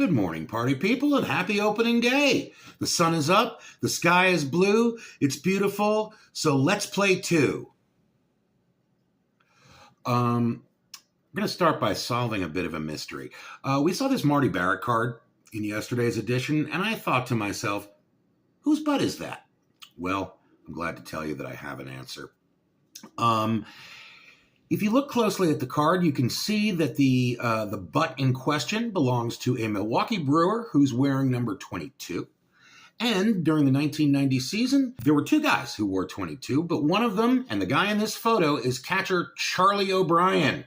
Good morning, party people, and happy opening day. The sun is up, the sky is blue, it's beautiful, so let's play two. I'm going to start by solving a bit of a mystery. We saw this Marty Barrett card in yesterday's edition, and I thought to myself, whose butt is that? Well, I'm glad to tell you that I have an answer. If you look closely at the card, you can see that the butt in question belongs to a Milwaukee Brewer who's wearing number 22. And during the 1990 season, there were two guys who wore 22, but one of them, and the guy in this photo, is catcher Charlie O'Brien.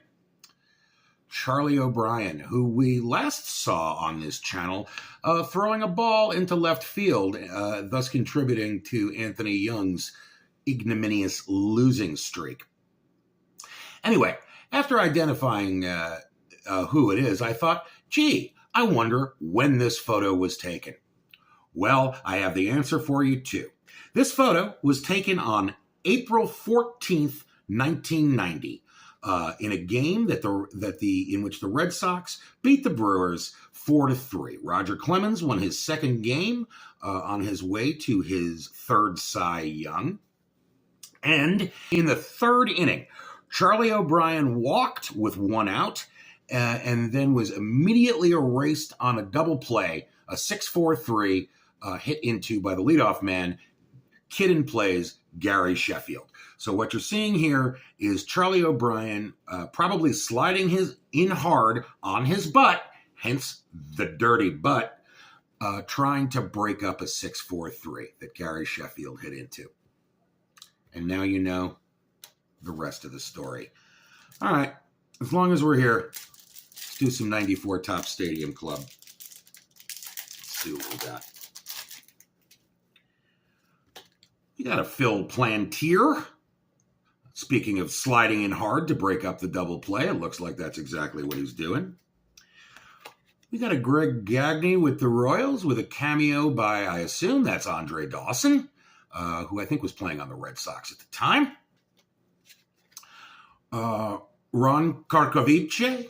Charlie O'Brien, who we last saw on this channel throwing a ball into left field, thus contributing to Anthony Young's ignominious losing streak. Anyway, after identifying who it is, I thought, gee, I wonder when this photo was taken. Well, I have the answer for you, too. This photo was taken on April 14th, 1990, in a game in which the Red Sox beat the Brewers 4-3. Roger Clemens won his second game on his way to his third Cy Young. And in the third inning, Charlie O'Brien walked with one out and then was immediately erased on a double play, a 6-4-3 hit into by the leadoff man, kid in plays, Gary Sheffield. So what you're seeing here is Charlie O'Brien probably sliding in hard on his butt, hence the dirty butt, trying to break up a 6-4-3 that Gary Sheffield hit into. And now you know the rest of the story. All right, as long as we're here, let's do some 94 Top Stadium Club. Let's see what we got. We got a Phil Plantier. Speaking of sliding in hard to break up the double play, it looks like that's exactly what he's doing. We got a Greg Gagne with the Royals with a cameo by, I assume that's Andre Dawson, who I think was playing on the Red Sox at the time. Ron Karkovice,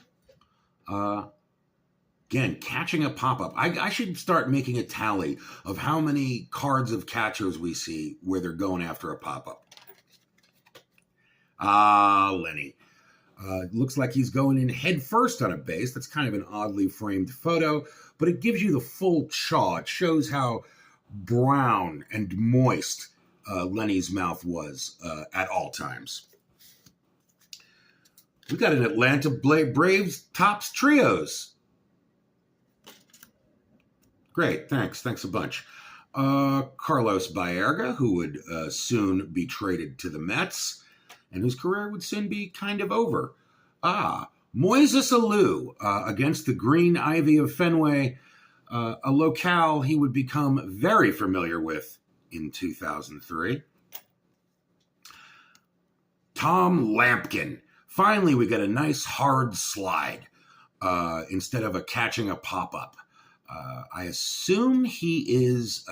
again, catching a pop-up. I should start making a tally of how many cards of catchers we see where they're going after a pop-up. Lenny. Looks like he's going in head first on a base. That's kind of an oddly framed photo, but it gives you the full chaw. It shows how brown and moist Lenny's mouth was at all times. We got an Atlanta Braves Topps Trios. Great, thanks a bunch. Carlos Baerga, who would soon be traded to the Mets, and whose career would soon be kind of over. Moises Alou against the Green Ivy of Fenway, a locale he would become very familiar with in 2003. Tom Lampkin. Finally, we get a nice hard slide instead of catching a pop-up. I assume he is,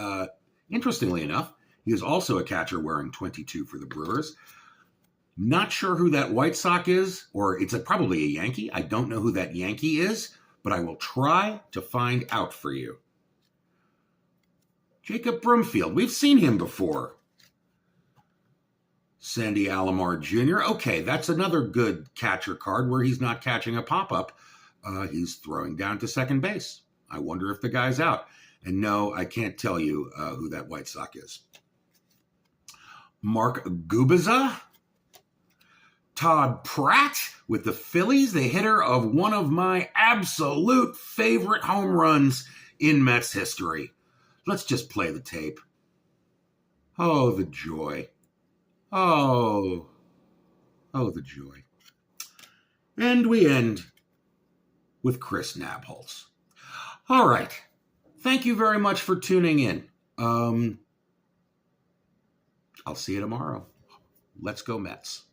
interestingly enough, he is also a catcher wearing 22 for the Brewers. Not sure who that White Sox is, or it's probably a Yankee. I don't know who that Yankee is, but I will try to find out for you. Jacob Broomfield, we've seen him before. Sandy Alomar Jr. Okay, that's another good catcher card where he's not catching a pop-up. He's throwing down to second base. I wonder if the guy's out. And no, I can't tell you who that White Sox is. Mark Gubiza. Todd Pratt with the Phillies, the hitter of one of my absolute favorite home runs in Mets history. Let's just play the tape. Oh, the joy. Oh, the joy. And we end with Chris Nabholz. All right. Thank you very much for tuning in. I'll see you tomorrow. Let's go Mets.